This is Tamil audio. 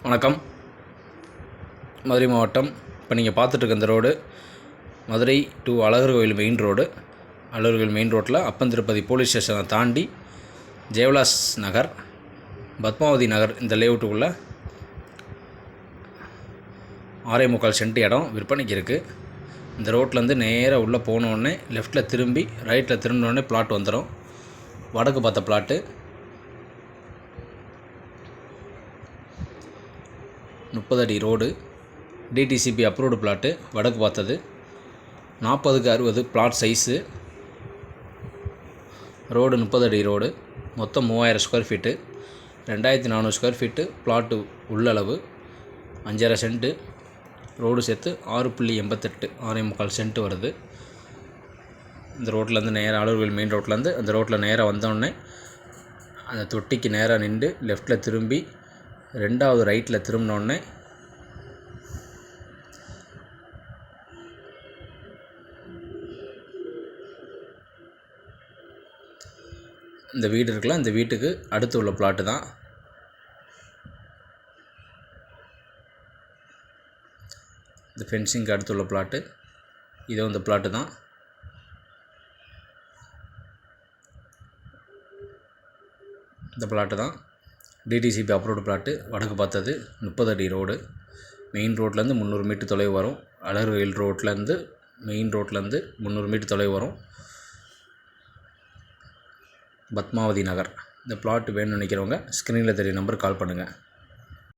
வணக்கம். மதுரை மாவட்டம். இப்போ நீங்கள் பார்த்துட்ருக்க இந்த ரோடு மதுரை டு அழகர் கோயில் மெயின் ரோடு. அழகர் கோயில் மெயின் ரோட்டில் அப்பன் திருப்பதி போலீஸ் ஸ்டேஷனை தாண்டி ஜெயவிலாஸ் நகர், பத்மாவதி நகர் இந்த லேஅவுட்டுக்குள்ளே 6.25 சென்ட் இடம் விற்பனைக்கு இருக்குது. இந்த ரோட்லேருந்து நேராக உள்ளே போனோடனே லெஃப்ட்டில் திரும்பி ரைட்டில் திரும்பினோடனே பிளாட் வந்துடும். வடக்கு பார்த்த பிளாட்டு 30 அடி ரோடு, டிடிசிபி அப்ரூவ்டு பிளாட்டு. வடக்கு பார்த்தது 40க்கு 60 பிளாட் சைஸு. ரோடு 30 அடி ரோடு. மொத்தம் 3000 square feet, 2400 square feet plot. உள்ளளவு 5.5 சென்ட்டு. ரோடு சேர்த்து 6.88 6.25 சென்ட் வருது. இந்த ரோட்லேருந்து நேராக அழகர் மெயின் ரோட்லேருந்து அந்த ரோட்டில் நேராக வந்தோடனே அந்த தொட்டிக்கு நேராக நின்று லெஃப்ட்டில் திரும்பி 2வது ரைட்டில் திரும்பினோடனே இந்த வீடு இருக்குல்ல, இந்த வீட்டுக்கு அடுத்து உள்ள பிளாட்டு தான். இந்த ஃபென்சிங்க்கு அடுத்து உள்ள பிளாட்டு இதுவும் இந்த பிளாட்டு தான். இந்த பிளாட்டு தான் டிடிசிபி அப்ரூவ்டு பிளாட்டு. வடக்கு பார்த்தது 30 அடி ரோடு. மெயின் ரோட்லேருந்து 300 மீட்டர் தொலைவு வரும். அழகர் கோயில் ரோட்லேருந்து மெயின் ரோட்லேருந்து 300 மீட்டர் தொலைவு வரும். பத்மாவதி நகர். இந்த பிளாட் வேணும்னு நினைக்கிறவங்க ஸ்க்ரீனில் தெரிய நம்பருக்கு கால் பண்ணுங்கள்.